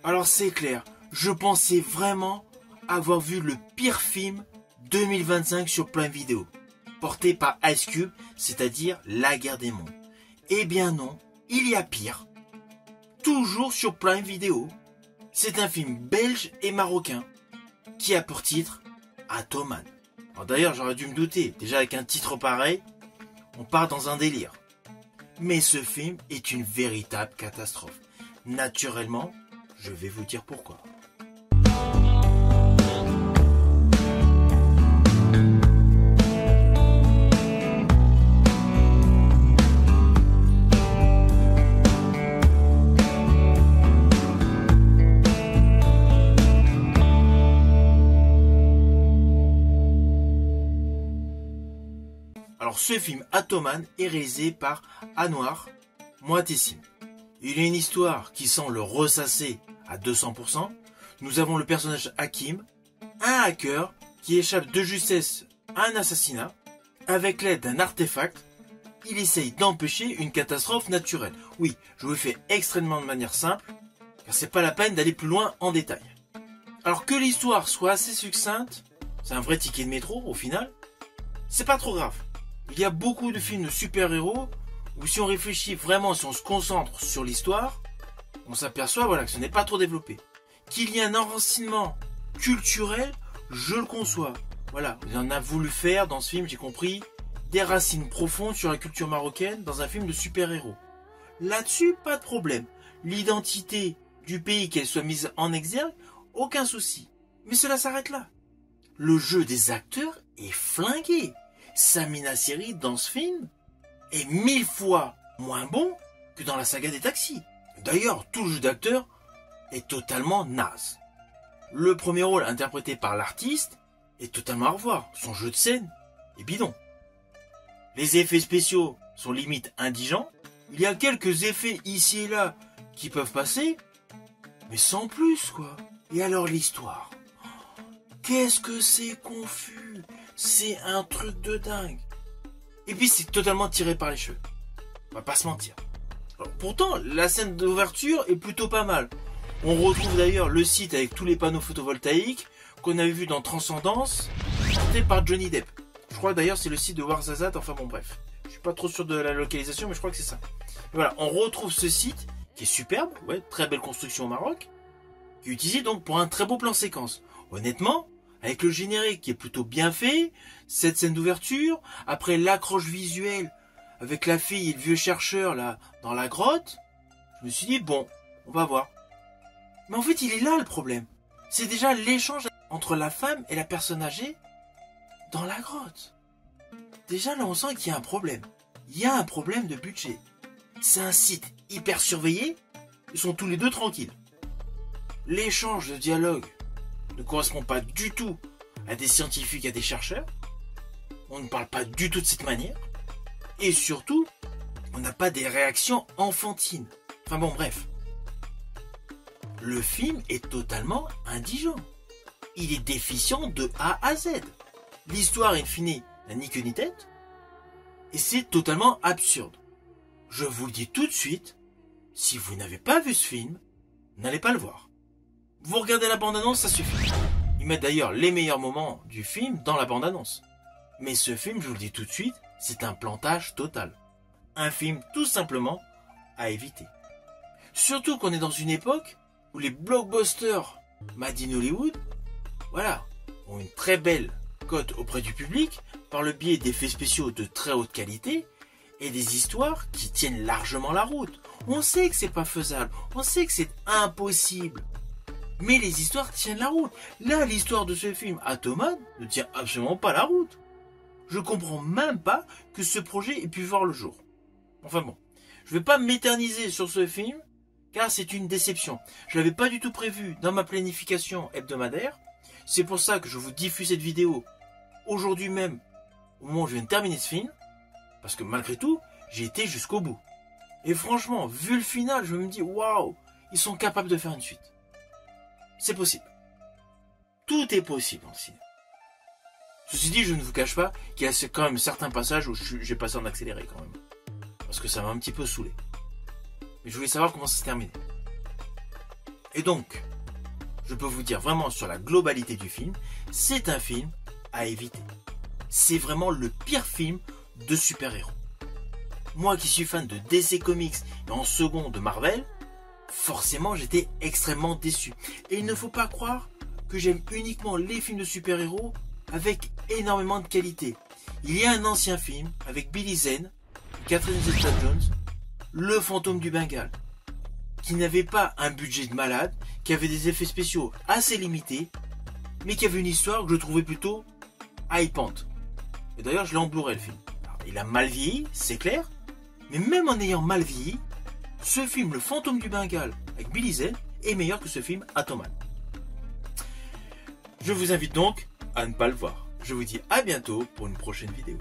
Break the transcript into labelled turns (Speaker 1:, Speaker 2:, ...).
Speaker 1: Alors c'est clair, je pensais vraiment avoir vu le pire film 2025 sur Prime Video, porté par Ice Cube, c'est-à-dire La Guerre des Mondes. Eh bien non, il y a pire. Toujours sur Prime Video. C'est un film belge et marocain qui a pour titre Atoman. Alors d'ailleurs, j'aurais dû me douter, déjà avec un titre pareil, on part dans un délire. Mais ce film est une véritable catastrophe. Naturellement, je vais vous dire pourquoi. Alors ce film Atoman est réalisé par Anouar Moatessim. Il a une histoire qui semble ressassée à 200%. Nous avons le personnage Hakim, un hacker qui échappe de justesse à un assassinat. Avec l'aide d'un artefact, il essaye d'empêcher une catastrophe naturelle. Oui, je vous le fais extrêmement de manière simple, car c'est pas la peine d'aller plus loin en détail. Alors que l'histoire soit assez succincte, c'est un vrai ticket de métro au final, c'est pas trop grave. Il y a beaucoup de films de super-héros où si on réfléchit vraiment, si on se concentre sur l'histoire, on s'aperçoit que ce n'est pas trop développé. Qu'il y ait un enracinement culturel, je le conçois. Voilà, il en a voulu faire dans ce film, j'ai compris, des racines profondes sur la culture marocaine dans un film de super-héros. Là-dessus, pas de problème. L'identité du pays, qu'elle soit mise en exergue, aucun souci. Mais cela s'arrête là. Le jeu des acteurs est flingué. Samina Seri dans ce film est 1000 fois moins bon que dans la saga des taxis. D'ailleurs, tout le jeu d'acteur est totalement naze. Le premier rôle interprété par l'artiste est totalement à revoir. Son jeu de scène est bidon. Les effets spéciaux sont limite indigents. Il y a quelques effets ici et là qui peuvent passer, mais sans plus quoi. Et alors l'histoire, qu'est-ce que c'est confus. C'est un truc de dingue. Et puis c'est totalement tiré par les cheveux. On va pas se mentir. Alors, pourtant, la scène d'ouverture est plutôt pas mal. On retrouve d'ailleurs le site avec tous les panneaux photovoltaïques qu'on avait vu dans Transcendance, porté par Johnny Depp. Je crois d'ailleurs c'est le site de Warzazat, enfin bon bref. Je suis pas trop sûr de la localisation, mais je crois que c'est ça. Et voilà, on retrouve ce site qui est superbe, ouais, très belle construction au Maroc, qui est utilisé donc pour un très beau plan séquence. Honnêtement, avec le générique qui est plutôt bien fait, cette scène d'ouverture, après l'accroche visuelle avec la fille et le vieux chercheur là dans la grotte, je me suis dit bon, on va voir. Mais en fait, il est là le problème. C'est déjà l'échange entre la femme et la personne âgée dans la grotte. Déjà là, on sent qu'il y a un problème. Il y a un problème de budget. C'est un site hyper surveillé, ils sont tous les deux tranquilles. L'échange de dialogue ne correspond pas du tout à des scientifiques, à des chercheurs. On ne parle pas du tout de cette manière. Et surtout, on n'a pas des réactions enfantines. Enfin bon, bref. Le film est totalement indigent. Il est déficient de A à Z. L'histoire, in fine, n'a ni queue ni tête. Et c'est totalement absurde. Je vous le dis tout de suite, si vous n'avez pas vu ce film, n'allez pas le voir. Vous regardez la bande-annonce, ça suffit. Ils mettent d'ailleurs les meilleurs moments du film dans la bande-annonce. Mais ce film, je vous le dis tout de suite, c'est un plantage total. Un film tout simplement à éviter. Surtout qu'on est dans une époque où les blockbusters made in Hollywood, voilà, ont une très belle cote auprès du public par le biais d'effets spéciaux de très haute qualité et des histoires qui tiennent largement la route. On sait que c'est pas faisable, on sait que c'est impossible. Mais les histoires tiennent la route. Là, l'histoire de ce film Atoman ne tient absolument pas la route. Je comprends même pas que ce projet ait pu voir le jour. Enfin bon, je vais pas m'éterniser sur ce film, car c'est une déception. Je l'avais pas du tout prévu dans ma planification hebdomadaire. C'est pour ça que je vous diffuse cette vidéo aujourd'hui même, au moment où je viens de terminer ce film, parce que malgré tout, j'ai été jusqu'au bout. Et franchement, vu le final, je me dis, waouh, ils sont capables de faire une suite. C'est possible. Tout est possible en cinéma. Ceci dit, je ne vous cache pas qu'il y a quand même certains passages où j'ai passé en accéléré quand même. Parce que ça m'a un petit peu saoulé. Mais je voulais savoir comment ça se terminait. Et donc, je peux vous dire vraiment sur la globalité du film, c'est un film à éviter. C'est vraiment le pire film de super-héros. Moi qui suis fan de DC Comics et en second de Marvel, forcément j'étais extrêmement déçu. Et il ne faut pas croire que j'aime uniquement les films de super-héros avec énormément de qualité. Il y a un ancien film avec Billy Zane, Catherine Zeta-Jones, Le Fantôme du Bengale, qui n'avait pas un budget de malade, qui avait des effets spéciaux assez limités, mais qui avait une histoire que je trouvais plutôt hypante. Et d'ailleurs, je l'ai en Blu-ray le film. Alors, il a mal vieilli, c'est clair, mais même en ayant mal vieilli, ce film Le Fantôme du Bengale avec Billy Zane est meilleur que ce film Atoman. Je vous invite donc à ne pas le voir. Je vous dis à bientôt pour une prochaine vidéo.